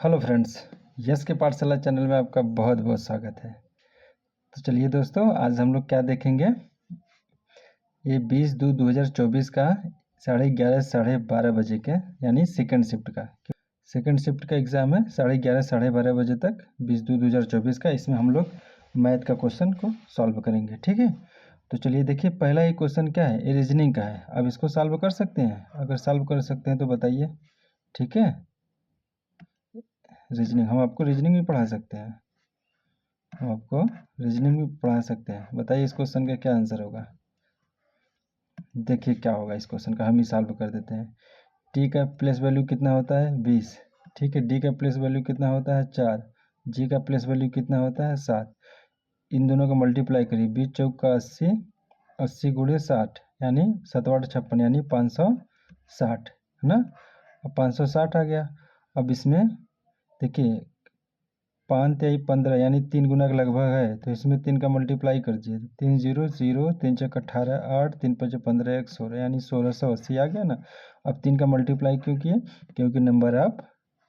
Hello friends, yes के पाठशाला channel में आपका बहुत बहुत स्वागत है। तो चलिए दोस्तों, आज हम लोग क्या देखेंगे। ये 20/2/2024 का 11:30 12:30 बजे के यानी सेकंड शिफ्ट का एग्ज़ाम है। 11:30 12:30 बजे तक 20/2/2024 का। इसमें हम लोग मैथ का क्वेश्चन को सॉल्व करेंगे, ठीक है। तो चलिए देखिए, पहला ये क्वेश्चन क्या है, ये रीजनिंग का है। अब इसको सॉल्व कर सकते हैं? अगर सॉल्व कर सकते हैं तो बताइए, ठीक है। रीजनिंग हम आपको रीजनिंग भी पढ़ा सकते हैं, बताइए इस क्वेश्चन का क्या आंसर होगा। देखिए क्या होगा इस क्वेश्चन का, हम ही सॉल्व कर देते हैं। टी का प्लेस वैल्यू कितना होता है 20, ठीक है। डी का प्लेस वैल्यू कितना होता है 4, जी का प्लेस वैल्यू कितना होता है 7। इन दोनों का मल्टीप्लाई करिए, 20 चौक का 80, 80 गुणे 60 यानी 7 8 56 यानी 560, है ना। अब 560 आ गया। अब इसमें देखिए 5 3 15 यानी 3 गुना का लगभग है, तो इसमें 3 का मल्टीप्लाई कर दीजिए। 3 0 0, 3 चौक 18 8, 3 5 15 1 16 यानी 1680 आ गया ना। अब 3 का मल्टीप्लाई क्यों किए? क्योंकि नंबर ऑफ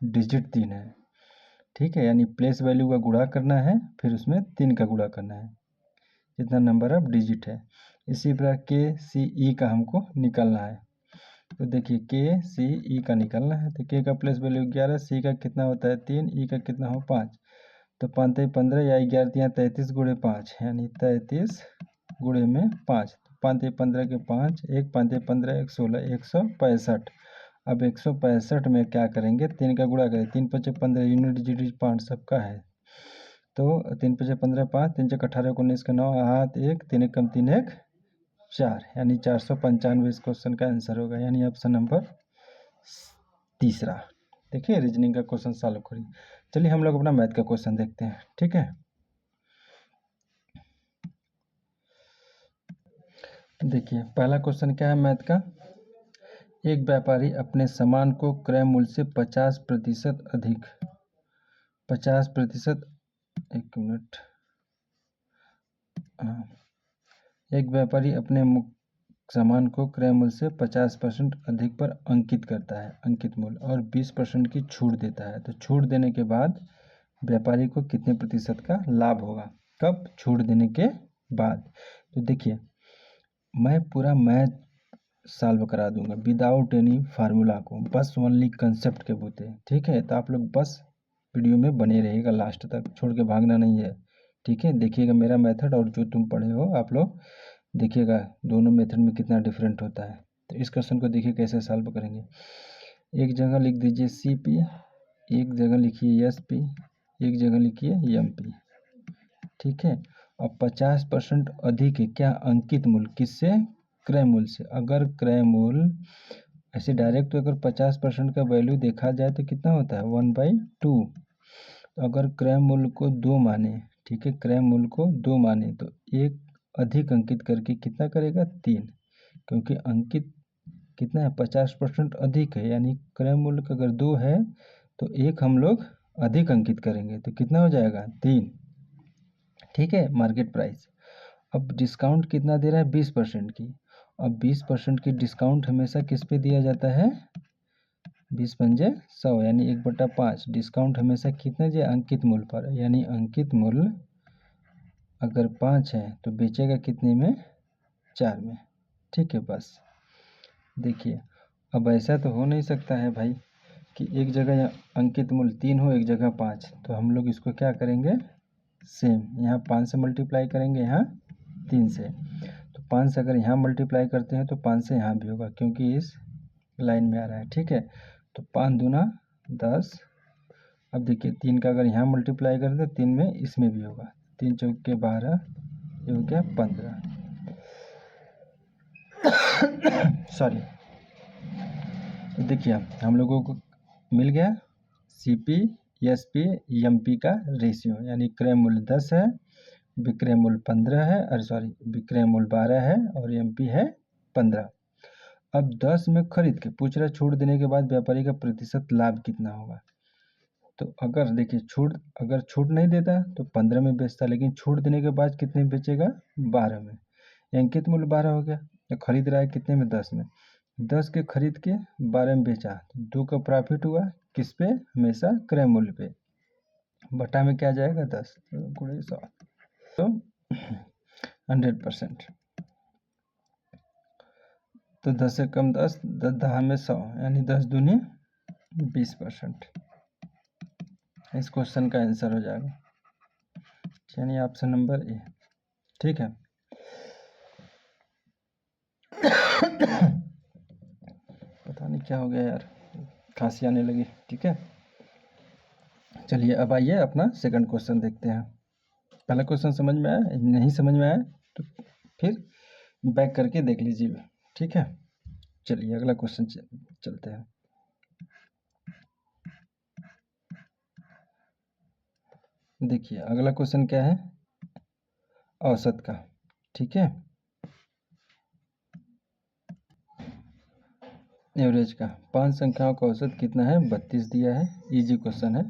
डिजिट 3 है, ठीक है। यानी प्लेस वैल्यू का गुणा करना है, फिर उसमें 3 का गुणा करना है, जितना नंबर ऑफ डिजिट है। इसी प्रकार के सी ई का हमको निकालना है। तो देखिए के सी ई का निकालना है, तो के का प्लेस वैल्यू 11, सी का कितना होता है 3, ई का कितना हो 5। तो 5 3 15 या 11 33 गुणे 5 यानी 33 गुणे में 5। 5 3 15 के 5, 1 5 3 15 1 16 165। अब 165 में क्या करेंगे, 3 का गुणा करें। 3 5 15 यूनिट डिजिट 5 सबका है, तो 3 5 15 5, 3 चौक 18 19 का 9 हाथ 1, 3 1 कम 3 1 4 यानी 495 इस क्वेश्चन का आंसर होगा, यानी ऑप्शन नंबर तीसरा। देखिए रीजनिंग का क्वेश्चन सॉल्व करिए। चलिए हम लोग अपना मैथ का क्वेश्चन देखते हैं, ठीक है। देखिए पहला क्वेश्चन क्या है मैथ का। एक व्यापारी अपने सामान को क्रय मूल्य से 50% अधिक, 50%, एक मिनट, एक व्यापारी अपने सामान को क्रय मूल्य से 50% अधिक पर अंकित करता है, अंकित मूल्य, और 20% की छूट देता है। तो छूट देने के बाद व्यापारी को कितने प्रतिशत का लाभ होगा? कब? छूट देने के बाद। तो देखिए मैं पूरा मैथ सॉल्व करा दूंगा विदाउट एनी फार्मूला को, बस ओनली कंसेप्ट के बूते, ठीक है। तो आप लोग बस वीडियो में बने रहिएगा लास्ट तक, छोड़ के भागना नहीं है, ठीक है। देखिएगा मेरा मेथड और जो तुम पढ़े हो आप लोग देखिएगा, दोनों मेथड में कितना डिफरेंट होता है। तो इस क्वेश्चन को देखिए कैसे सॉल्व करेंगे। एक जगह लिख दीजिए सी पी, एक जगह लिखिए एस पी, एक जगह लिखिए एम पी, ठीक है। अब 50% अधिक है क्या? अंकित मूल्य किससे? क्रय मूल्य से। अगर क्रय मूल्य ऐसे डायरेक्ट तो अगर 50% का वैल्यू देखा जाए तो कितना होता है 1/2। तो अगर क्रय मूल्य को 2 माने, ठीक है, क्रय मूल्य को 2 माने तो एक अधिक अंकित करके कितना करेगा 3, क्योंकि अंकित कितना है 50% अधिक है, यानी क्रय मूल्य का अगर 2 है तो एक हम लोग अधिक अंकित करेंगे तो कितना हो जाएगा 3, ठीक है, मार्केट प्राइस। अब डिस्काउंट कितना दे रहा है 20% की। अब 20% की डिस्काउंट हमेशा किस पे दिया जाता है? 20 पंजे 100 यानी 1/5। डिस्काउंट हमेशा कितने दिया? अंकित मूल्य पर, यानी अंकित मूल्य अगर 5 है तो बेचेगा कितने में? 4 में, ठीक है। बस देखिए अब ऐसा तो हो नहीं सकता है भाई कि एक जगह अंकित मूल्य 3 हो, एक जगह 5। तो हम लोग इसको क्या करेंगे, सेम यहाँ 5 से मल्टीप्लाई करेंगे, यहाँ 3 से। तो 5 से अगर यहाँ मल्टीप्लाई करते हैं तो 5 से यहाँ भी होगा, क्योंकि इस लाइन में आ रहा है, ठीक है। तो 5 दूना 10। अब देखिए 3 का अगर यहाँ मल्टीप्लाई करते हैं 3 में इसमें भी होगा, 3 चौक के 12, ये हो गया 15। सॉरी, देखिए हम लोगों को मिल गया C P S P M P का रेशियो, यानी क्रय मूल्य 10 है, विक्रय मूल्य 15 है, अरे सॉरी विक्रय मूल्य 12 है और एम पी है 15। अब 10 में खरीद के पूछ रहा छूट देने के बाद व्यापारी का प्रतिशत लाभ कितना होगा। तो अगर देखिए अगर छूट नहीं देता तो 15 में बेचता, लेकिन छूट देने के बाद कितने में बेचेगा 12 में। अंकित मूल्य 12 हो गया, तो खरीद रहा है कितने में 10 में, 10 के खरीद के 12 में बेचा, 2 का प्रॉफिट हुआ, किस पे? हमेशा क्रय मूल्य पे। बटा में क्या जाएगा? 10 गुणे 100 तो 100%। तो 10 से कम 10, 10 दहा में 100 यानी 10 दूनी 20%। इस क्वेश्चन का आंसर हो जाएगा यानी ऑप्शन नंबर ए। ठीक है। पता नहीं क्या हो गया यार, खांसी आने लगी। ठीक है, चलिए अब आइए अपना सेकंड क्वेश्चन देखते हैं। पहला क्वेश्चन समझ में आया? नहीं समझ में आया तो फिर बैक करके देख लीजिए। ठीक है, चलिए अगला क्वेश्चन चलते हैं। देखिए अगला क्वेश्चन क्या है? औसत का। ठीक है, एवरेज का। 5 संख्याओं का औसत कितना है? 32 दिया है। इजी क्वेश्चन है।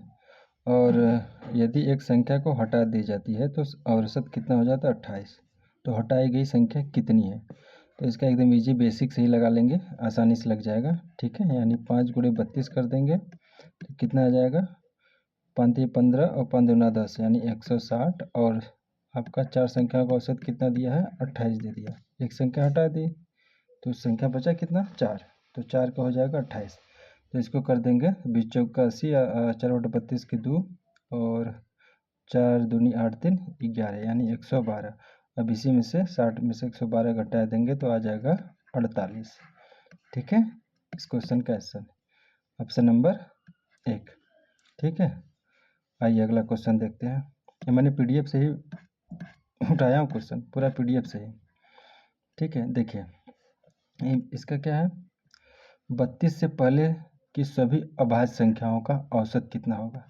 और यदि एक संख्या को हटा दी जाती है तो औसत कितना हो जाता है? 28। तो हटाई गई संख्या कितनी है? तो इसका एकदम इजी बेसिक से ही लगा लेंगे, आसानी से लग जाएगा। ठीक है, यानी 5 गुणे 32 कर देंगे तो कितना आ जाएगा? 5 3 15 और 5 दूना 10 यानी 160। और आपका 4 संख्याओं का औसत कितना दिया है? 28 दे दिया। एक संख्या हटा दी तो संख्या बचा कितना? 4। तो 4 का हो जाएगा 28। तो इसको कर देंगे 20 चौक का 80, 4 बटा 32 की 2 और 4 दूनी 8 3 11 यानी 112। अब इसी में से 60 में से 112 घटा देंगे तो आ जाएगा 48। ठीक है, इस क्वेश्चन का आंसर ऑप्शन नंबर 1। ठीक है, आइए अगला क्वेश्चन देखते हैं। ये मैंने पीडीएफ से ही उठाया हूँ क्वेश्चन, पूरा पीडीएफ से ही। ठीक है, देखिए इसका क्या है? 32 से पहले की सभी अभाज्य संख्याओं का औसत कितना होगा?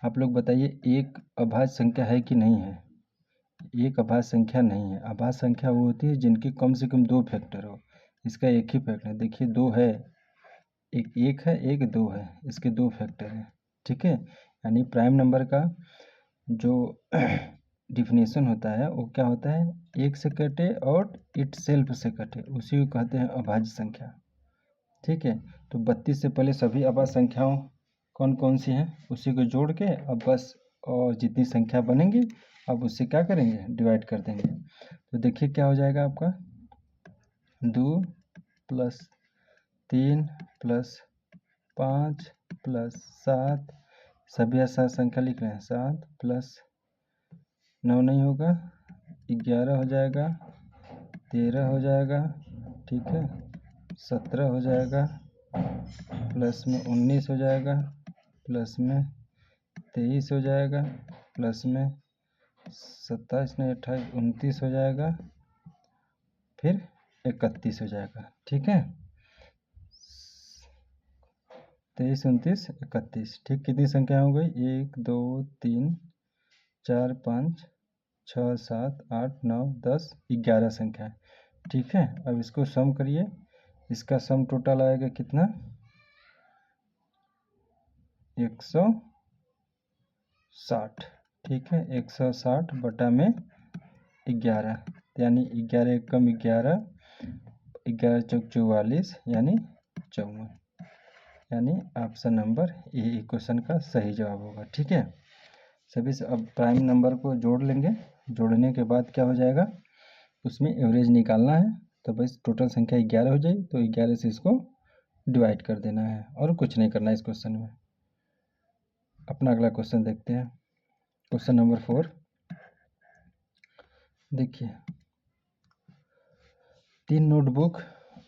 आप लोग बताइए, एक अभाज्य संख्या है कि नहीं है? एक अभाज्य संख्या नहीं है। अभाज्य संख्या वो होती है जिनके कम से कम 2 फैक्टर हो। इसका एक ही फैक्टर है। देखिए 2 है, एक है, एक 2 है, इसके 2 फैक्टर हैं। ठीक है, यानी प्राइम नंबर का जो डिफिनेशन होता है वो क्या होता है? एक से कटे और इट सेल्फ से कटे, उसी को कहते हैं अभाज्य संख्या। ठीक है, तो 32 से पहले सभी अभाज्य संख्याओं कौन कौन सी हैं उसी को जोड़ के अब बस और जितनी संख्या बनेंगी अब उससे क्या करेंगे? डिवाइड कर देंगे। तो देखिए क्या हो जाएगा आपका? 2 प्लस 3 प्लस 5 प्लस 7, सभी असार संख्या लिख रहे हैं। 7 प्लस 9 नहीं होगा, 11 हो जाएगा, 13 हो जाएगा। ठीक है, 17 हो जाएगा, प्लस में 19 हो जाएगा, प्लस में 23 हो जाएगा, प्लस में 27 नहीं 28 29 हो जाएगा, फिर 31 हो जाएगा। ठीक है, 23 29 31। ठीक, कितनी संख्या हो गई? 1 2 3 4 5 6 7 8 9 10 11 संख्या है। ठीक है, अब इसको सम करिए। इसका सम टोटल आएगा कितना? 160। ठीक है, 160 बटा में 11 यानी 11 कम 11, 11 चौक 44 यानी 54। यानी ऑप्शन नंबर ए क्वेश्चन का सही जवाब होगा। ठीक है, सभी से अब प्राइम नंबर को जोड़ लेंगे। जोड़ने के बाद क्या हो जाएगा? उसमें एवरेज निकालना है। तो बस टोटल संख्या 11 हो जाएगी, तो 11 से इसको डिवाइड कर देना है और कुछ नहीं करना है इस क्वेश्चन में। अपना अगला क्वेश्चन देखते हैं, क्वेश्चन नंबर 4। देखिए 3 नोटबुक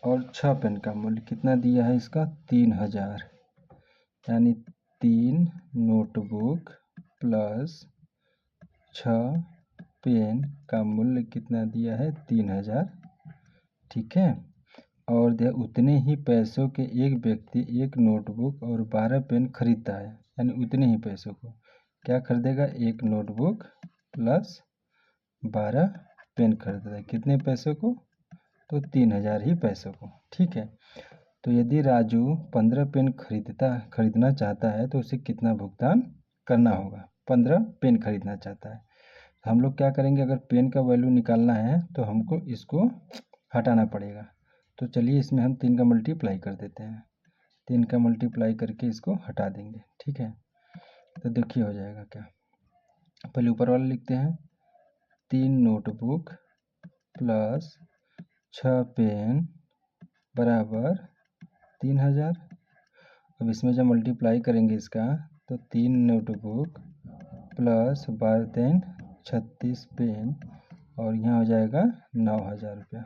और 6 पेन का मूल्य कितना दिया है? इसका 3000। यानी 3 नोटबुक प्लस 6 पेन का मूल्य कितना दिया है? 3000। ठीक है, और उतने ही पैसों के एक व्यक्ति एक नोटबुक और 12 पेन खरीदता है। यानी उतने ही पैसों को क्या खरीदेगा? एक नोटबुक प्लस 12 पेन खरीदता है। कितने पैसों को? तो 3000 ही पैसों को। ठीक है, तो यदि राजू 15 पेन खरीदना चाहता है तो उसे कितना भुगतान करना होगा? 15 पेन खरीदना चाहता है। हम लोग क्या करेंगे? अगर पेन का वैल्यू निकालना है तो हमको इसको हटाना पड़ेगा। तो चलिए इसमें हम 3 का मल्टीप्लाई कर देते हैं। 3 का मल्टीप्लाई करके इसको हटा देंगे, ठीक है। तो देखिए हो जाएगा क्या, पहले ऊपर वाला लिखते हैं 3 नोटबुक प्लस 6 पेन बराबर 3000। अब इसमें जब मल्टीप्लाई करेंगे इसका तो 3 नोटबुक प्लस 12 36 पेन और यहाँ हो जाएगा 9000 रुपया।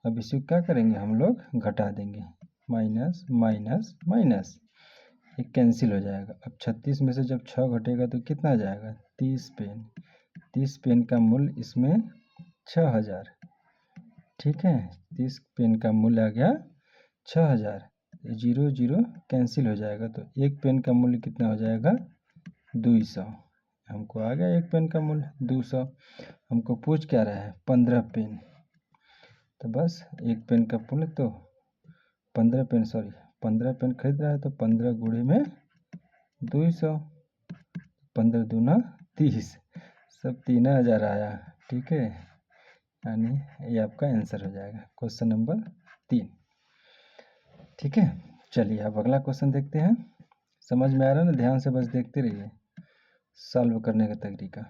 अब इसे क्या करेंगे हम लोग घटा देंगे, माइनस माइनस माइनस, ये कैंसिल हो जाएगा। अब 36 में से जब 6 घटेगा तो कितना आ जाएगा, 30 पेन। 30 पेन का मूल्य इसमें 6000, ठीक है। 30 पेन का मूल्य आ गया 6000। 0 0 कैंसिल हो जाएगा तो एक पेन का मूल्य कितना हो जाएगा, 200। हमको आ गया एक पेन का मूल्य 200। हमको पूछ क्या रहा है, 15 पेन, तो बस एक पेन का मूल्य तो 15 पेन खरीद रहा है तो 15 गुणे में 200, 15 दूना 30, सब 3000 आया, ठीक है। यानी ये आपका आंसर हो जाएगा क्वेश्चन नंबर 3, ठीक है। चलिए अब अगला क्वेश्चन देखते हैं। समझ में आ रहा है ना, ध्यान से बस देखते रहिए सॉल्व करने का तरीका।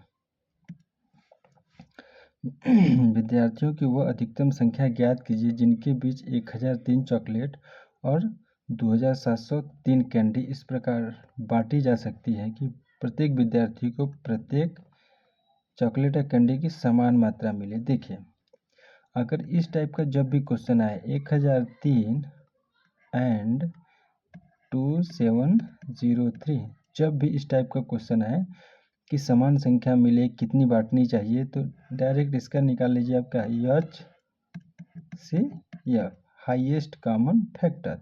विद्यार्थियों की वह अधिकतम संख्या ज्ञात कीजिए जिनके बीच 1003 चॉकलेट और 2703 कैंडी इस प्रकार बांटी जा सकती है कि प्रत्येक विद्यार्थी को प्रत्येक चॉकलेट या कैंडी की समान मात्रा मिले। देखिए अगर इस टाइप का जब भी क्वेश्चन आए 1003 एंड 2703, जब भी इस टाइप का क्वेश्चन आए कि समान संख्या मिले कितनी बांटनी चाहिए, तो डायरेक्ट इसका निकाल लीजिए आपका HCF, हाईएस्ट कॉमन फैक्टर।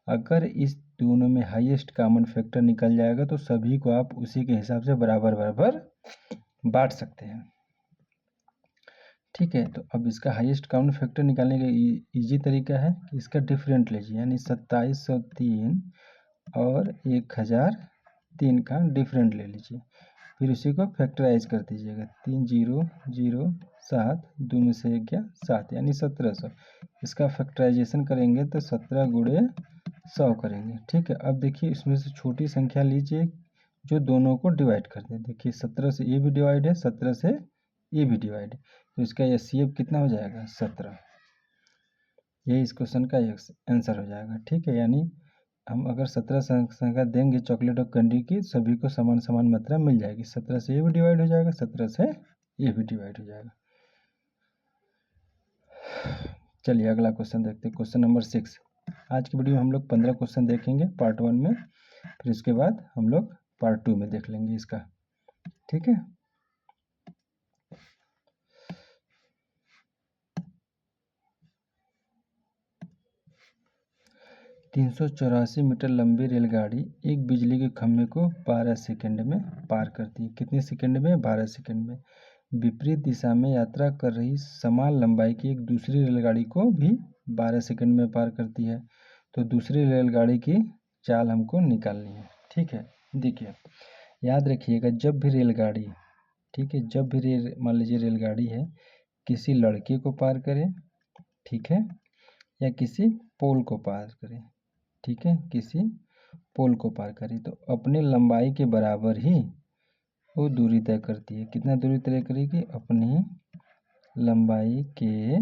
अगर इस दोनों में हाईएस्ट कॉमन फैक्टर निकल जाएगा तो सभी को आप उसी के हिसाब से बराबर बराबर बांट सकते हैं, ठीक है। तो अब इसका हाईएस्ट कॉमन फैक्टर निकालने का इजी तरीका है कि इसका डिफरेंट लीजिए, यानी 2703 और 1003 का डिफरेंट ले लीजिए, फिर उसी को फैक्टराइज कर दीजिएगा। 3007, 2 में से 1 गया 7, यानी 1700। इसका फैक्टराइजेशन करेंगे तो 17 गुणे 100 करेंगे, ठीक है। अब देखिए इसमें से छोटी संख्या लीजिए जो दोनों को डिवाइड कर दे। देखिए 17 से ये भी डिवाइड है, 17 से ये भी डिवाइड है, तो इसका HCF कितना हो जाएगा, 17। यही इस क्वेश्चन का आंसर हो जाएगा, ठीक है। यानी हम अगर 17 संख्या देंगे चॉकलेट और कैंडी की, सभी को समान समान मात्रा मिल जाएगी। 17 से ये भी डिवाइड हो जाएगा, 17 से ये भी डिवाइड हो जाएगा। चलिए अगला क्वेश्चन देखते हैं, क्वेश्चन नंबर 6। आज की वीडियो में हम लोग 15 क्वेश्चन देखेंगे पार्ट 1 में, फिर उसके बाद हम लोग पार्ट 2 में देख लेंगे इसका, ठीक है। (384 मीटर लंबी रेलगाड़ी एक बिजली के खंभे को 12 सेकंड में पार करती है। कितने सेकंड में, 12 सेकंड में। विपरीत दिशा में यात्रा कर रही समान लंबाई की एक दूसरी रेलगाड़ी को भी 12 सेकंड में पार करती है। तो दूसरी रेलगाड़ी की चाल हमको निकालनी है, ठीक है। देखिए याद रखिएगा, जब भी रेलगाड़ी, ठीक है, जब भी मान लीजिए रेलगाड़ी है किसी लड़के को पार करे, ठीक है, या किसी पोल को पार करे, ठीक है, किसी पोल को पार करे, तो अपने लंबाई के बराबर ही वो दूरी तय करती है। कितना दूरी तय करेगी, अपनी लंबाई के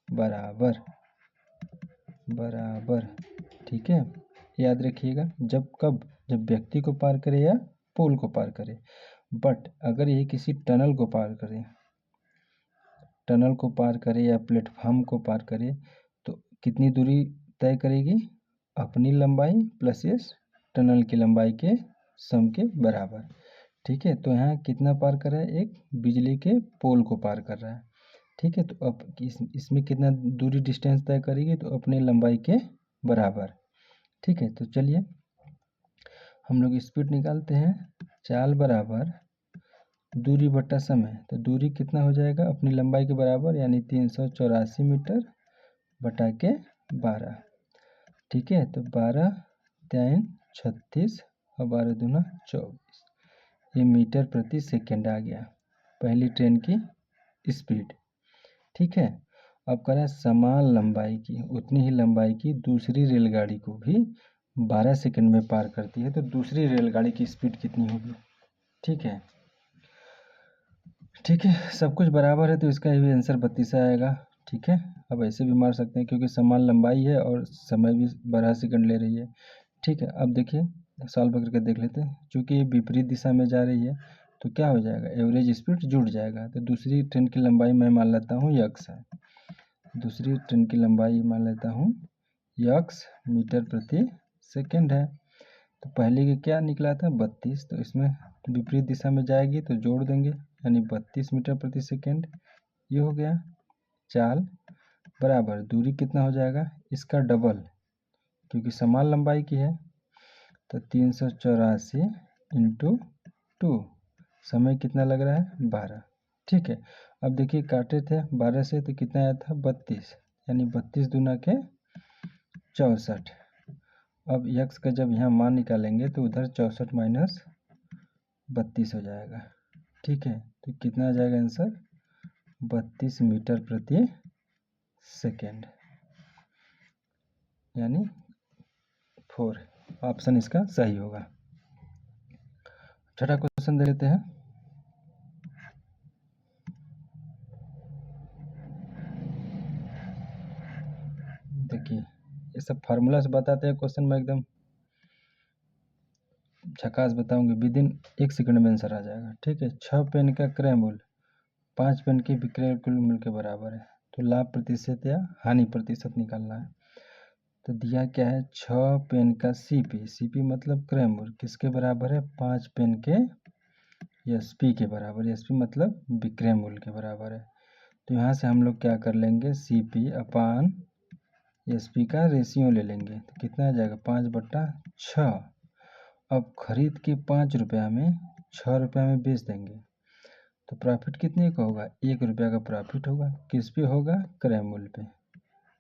बराबर, ठीक है। याद रखिएगा जब व्यक्ति को पार करे या पोल को पार करे। बट अगर ये किसी टनल को पार करे या प्लेटफॉर्म को पार करे तो कितनी दूरी तय करेगी, अपनी लंबाई प्लस इस टनल की लंबाई के सम के बराबर, ठीक है। तो यहाँ कितना पार कर रहा है, एक बिजली के पोल को पार कर रहा है, ठीक है। तो अब इसमें कितना दूरी डिस्टेंस तय करेगी, तो अपने लंबाई के बराबर, ठीक है। तो चलिए हम लोग स्पीड निकालते हैं, चाल बराबर दूरी बटा समय। तो दूरी कितना हो जाएगा, अपनी लंबाई के बराबर, यानी 384 मीटर बटा के 12, ठीक है। तो 12 3 36 और 12 दूना 24, ये मीटर प्रति सेकंड आ गया पहली ट्रेन की स्पीड, ठीक है। अब करें समान लंबाई की, उतनी ही लंबाई की दूसरी रेलगाड़ी को भी 12 सेकंड में पार करती है तो दूसरी रेलगाड़ी की स्पीड कितनी होगी। ठीक है, ठीक है, सब कुछ बराबर है तो इसका भी आंसर 32 आएगा। ठीक है, अब ऐसे भी मार सकते हैं क्योंकि समान लंबाई है और समय भी 12 सेकंड ले रही है। ठीक है, अब देखिए सॉल्व करके देख लेते हैं। चूँकि ये विपरीत दिशा में जा रही है तो क्या हो जाएगा, एवरेज स्पीड जुड़ जाएगा। तो दूसरी ट्रेन की लंबाई मैं मान लेता हूँ यक्स है। दूसरी ट्रेन की लंबाई मान लेता हूँ यक्स मीटर प्रति सेकेंड है। तो पहले के क्या निकला था 32, तो इसमें विपरीत दिशा में जाएगी तो जोड़ देंगे यानी 32 मीटर प्रति सेकेंड। ये हो गया। चाल बराबर दूरी कितना हो जाएगा, इसका डबल क्योंकि समान लंबाई की है तो 384 इंटू 2। समय कितना लग रहा है 12। ठीक है, अब देखिए काटे थे 12 से तो कितना आया था 32, यानी 32 दूना के 64। अब यक्स का जब यहाँ मान निकालेंगे तो उधर 64 माइनस 32 हो जाएगा। ठीक है, तो कितना आ जाएगा आंसर 32 मीटर प्रति सेकेंड, यानी 4 ऑप्शन इसका सही होगा। छठा क्वेश्चन दे लेते हैं। देखिए ये सब फार्मूला से बताते हैं क्वेश्चन में एकदम झकास बताऊंगे, विद इन 1 सेकंड में आंसर आ जाएगा। ठीक है, 6 पेन का क्रय मूल्य 5 पेन के विक्रय मूल्य के बराबर है तो लाभ प्रतिशत या हानि प्रतिशत निकालना है। तो दिया क्या है 6 पेन का सीपी, सीपी मतलब क्रय मूल्य किसके बराबर है 5 पेन के एसपी के बराबर, एसपी मतलब विक्रय मूल्य के बराबर है। तो यहाँ से हम लोग क्या कर लेंगे सीपी अपान एसपी का रेशियो ले लेंगे तो कितना आ जाएगा 5/6। अब खरीद के 5 रुपया में 6 रुपया में बेच देंगे तो प्रॉफिट कितने का होगा 1 रुपया का प्रॉफिट होगा। किस पे होगा क्रय मूल्य पे।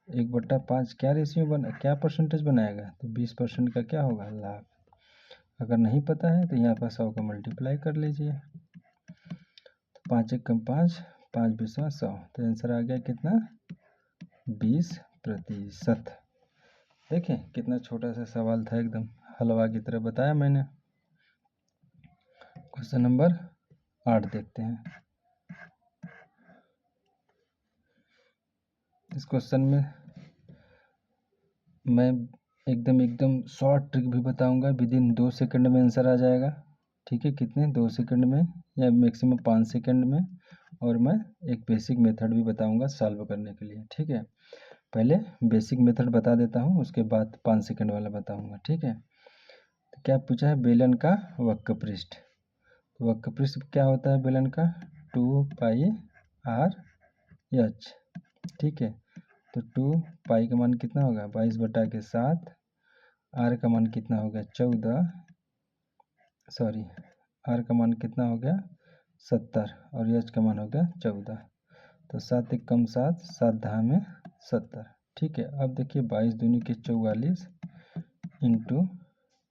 1/5 क्या रेशियो बना, क्या परसेंटेज बनाएगा तो 20% का क्या होगा लाभ। अगर नहीं पता है तो यहाँ पर 100 का मल्टीप्लाई कर लीजिए तो 5 1 5, 5 20 100, तो आंसर आ गया कितना 20%। देखें कितना छोटा सा सवाल था, एकदम हलवा की तरह बताया मैंने। क्वेश्चन नंबर 8 देखते हैं। इस क्वेश्चन में मैं एकदम शॉर्ट ट्रिक भी बताऊंगा, विद इन 2 सेकंड में आंसर आ जाएगा। ठीक है, कितने 2 सेकंड में या मैक्सिमम 5 सेकंड में। और मैं एक बेसिक मेथड भी बताऊंगा सॉल्व करने के लिए। ठीक है, पहले बेसिक मेथड बता देता हूँ उसके बाद 5 सेकंड वाला बताऊंगा। ठीक है, तो क्या पूछा है बेलन का वक्र पृष्ठ। वक्र पृष्ठ क्या होता है बेलन का 2 पाई आर एच। ठीक है, तो 2 पाई का मान कितना होगा 22/7, आर का मान कितना हो गया 14, सॉरी आर का मान कितना हो गया 70 और एच का मान हो गया 14। तो 7 1 कम 7, 7 दहा में 70। ठीक है, अब देखिए 22 दूनी के 44 इंटू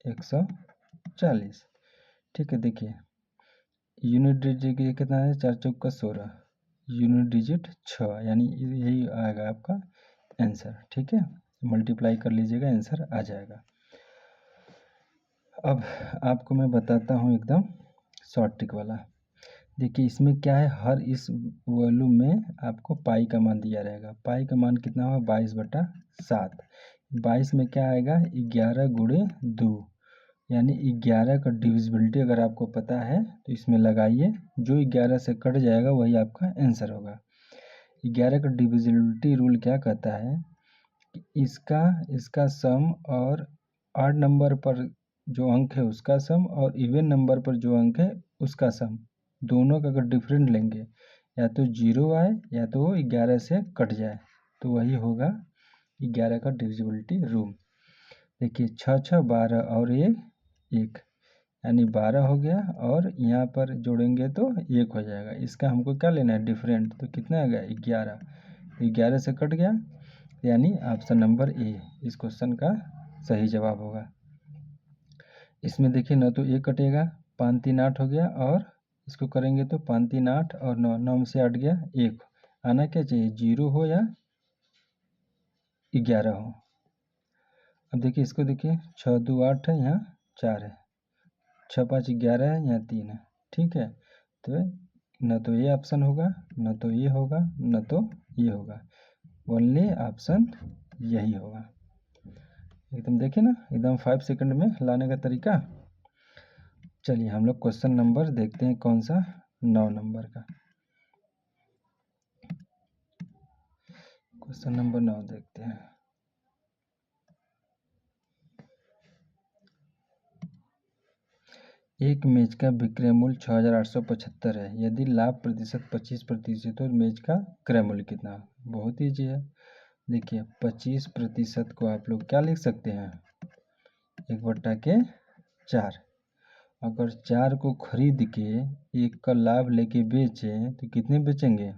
140। ठीक है, देखिए यूनिट डिजिट कितना है 4 चौका 16, यूनिट डिजिट 6, यानी यही आएगा आपका आंसर। ठीक है, मल्टीप्लाई कर लीजिएगा आंसर आ जाएगा। अब आपको मैं बताता हूँ एकदम शॉर्ट ट्रिक वाला। देखिए इसमें क्या है, हर इस वॉल्यूम में आपको पाई का मान दिया रहेगा। पाई का मान कितना होगा 22/7। 22 में क्या आएगा 11 गुणे 2, यानी 11 का डिविजिबिलिटी अगर आपको पता है तो इसमें लगाइए, जो 11 से कट जाएगा वही आपका आंसर होगा। 11 का डिविजिबिलिटी रूल क्या कहता है कि इसका सम और ऑड नंबर पर जो अंक है उसका सम और इवन नंबर पर जो अंक है उसका सम, दोनों का अगर डिफरेंट लेंगे या तो 0 आए या तो वो 11 से कट जाए तो वही होगा 11 का डिविजिबिलिटी रूल। देखिए 6 6 12 और ये 1, यानी 12 हो गया और यहाँ पर जोड़ेंगे तो 1 हो जाएगा। इसका हमको क्या लेना है डिफरेंट, तो कितना आ गया 11, 11 से कट गया, यानी ऑप्शन नंबर ए इस क्वेश्चन का सही जवाब होगा। इसमें देखिए न तो 1 कटेगा, 5 3 8 हो गया, और इसको करेंगे तो 5 3 8 और 9, 9 में से 8 गया 1, आना क्या चाहिए 0 हो या 11 हो। अब देखिए इसको देखिए, 6 2 8 है, यहाँ 4 है, 6 5 11 है, यहाँ 3 है। ठीक है, तो न तो ये ऑप्शन होगा, न तो ये होगा, न तो ये होगा, ओनली ऑप्शन यही होगा। एकदम देखिए ना, एकदम 5 सेकंड में लाने का तरीका। चलिए हम लोग क्वेश्चन नंबर देखते हैं, कौन सा, 9 नंबर का क्वेश्चन नंबर 9 देखते हैं। एक मेज का विक्रय मूल्य 6875 है, यदि लाभ प्रतिशत 25% हो तो मेज का क्रय मूल्य कितना? बहुत ईजी है। देखिए 25% को आप लोग क्या लिख सकते हैं, 1/4। अगर 4 को खरीद के 1 का लाभ लेके बेचे तो कितने बेचेंगे,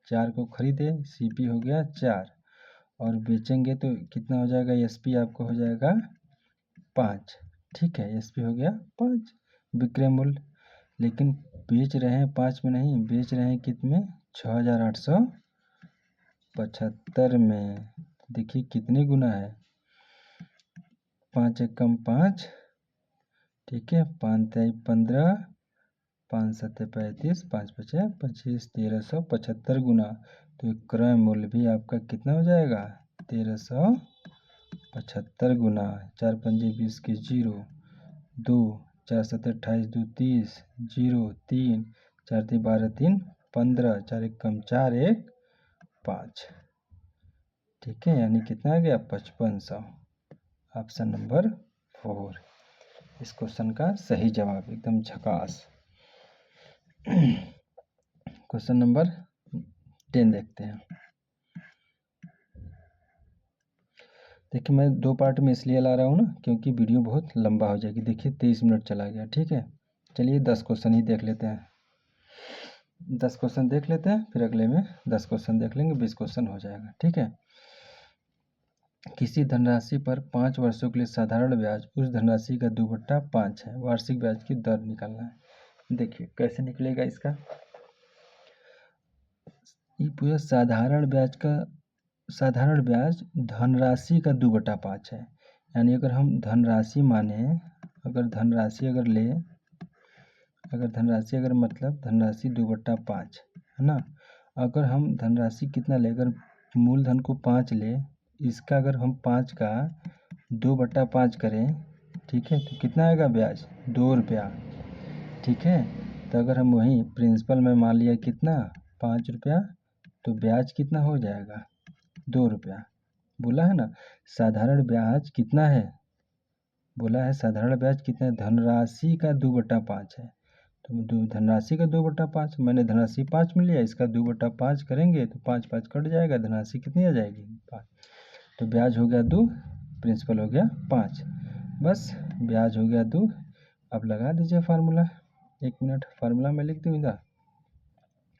4 को खरीदे, सीपी हो गया 4, और बेचेंगे तो कितना हो जाएगा, एसपी आपको हो जाएगा 5। ठीक है, एसपी हो गया 5 विक्रय मूल्य। लेकिन बेच रहे हैं 5 में नहीं, बेच रहे हैं कितने, 6875 में। देखिए कितने गुना है, 5 एकम 5, ठीक है, 5 तिहाई 15, 5 सत्ते 35, 5 पचे 25, 1375 गुना। तो क्रय मूल्य भी आपका कितना हो जाएगा, 1375 गुना। 4 पंजे 20 के 0, 2, 4 सत्ते 28, 2 30, 0 3, 4 3 12 3 15, 4 एक कम 4 1 5। ठीक है, यानी कितना आ गया, 5500। ऑप्शन नंबर 4 इस क्वेश्चन का सही जवाब, एकदम झकास। क्वेश्चन नंबर 10 देखते हैं। देखिए मैं 2 पार्ट में इसलिए ला रहा हूँ ना, क्योंकि वीडियो बहुत लंबा हो जाएगी। देखिए 23 मिनट चला गया। ठीक है, चलिए 10 क्वेश्चन ही देख लेते हैं, 10 क्वेश्चन देख लेते हैं, फिर अगले में 10 क्वेश्चन देख लेंगे, 20 क्वेश्चन हो जाएगा। ठीक है, किसी धनराशि पर 5 वर्षों के लिए साधारण ब्याज उस धनराशि का 2/5 है, वार्षिक ब्याज की दर निकालना है। देखिए कैसे निकलेगा इसका, ये पूरा साधारण ब्याज धनराशि का 2/5 है। यानी अगर हम धनराशि माने, अगर धनराशि मतलब धनराशि 2/5 है ना। अगर हम धनराशि कितना ले, अगर मूलधन को 5 ले, इसका अगर हम 5 का 2/5 करें, ठीक है, तो कितना आएगा ब्याज, 2 रुपया। ठीक है, तो अगर हम वहीं प्रिंसिपल में मान लिया कितना, 5 रुपया, तो ब्याज कितना हो जाएगा, 2 रुपया। बोला है ना साधारण ब्याज कितना है, बोला है साधारण ब्याज कितना है, धनराशि का 2/5 है। तो धनराशि का 2/5, मैंने धनराशि 5 मिल लिया, इसका 2/5 करेंगे तो 5 5 कट जाएगा, धनराशि कितनी आ जाएगी, 5। तो ब्याज हो गया 2, प्रिंसिपल हो गया 5, बस ब्याज हो गया 2। अब लगा दीजिए फार्मूला, 1 मिनट, फार्मूला में लिख दूँ इधर।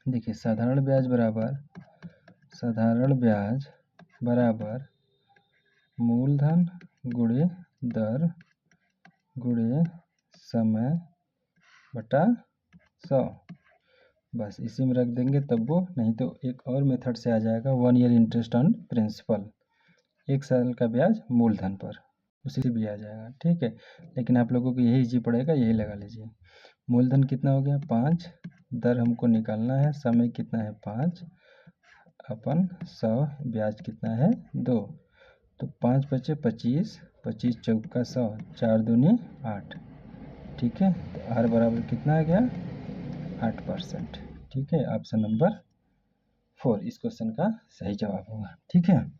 देखिए साधारण ब्याज बराबर मूलधन गुणे दर गुणे समय बटा 100। बस इसी में रख देंगे तब वो, नहीं तो एक और मेथड से आ जाएगा, 1 ईयर इंटरेस्ट ऑन प्रिंसिपल, 1 साल का ब्याज मूलधन पर, उसी से भी आ जाएगा। ठीक है, लेकिन आप लोगों को यही इजी पड़ेगा, यही लगा लीजिए। मूलधन कितना हो गया 5, दर हमको निकालना है, समय कितना है 5 अपन 100, ब्याज कितना है 2, तो 5 बचे 25, 25 चौका 100, 4 दूनी 8। ठीक है, तो आर बराबर कितना आ गया, 8%। ठीक है, ऑप्शन नंबर 4 इस क्वेश्चन का सही जवाब होगा। ठीक है।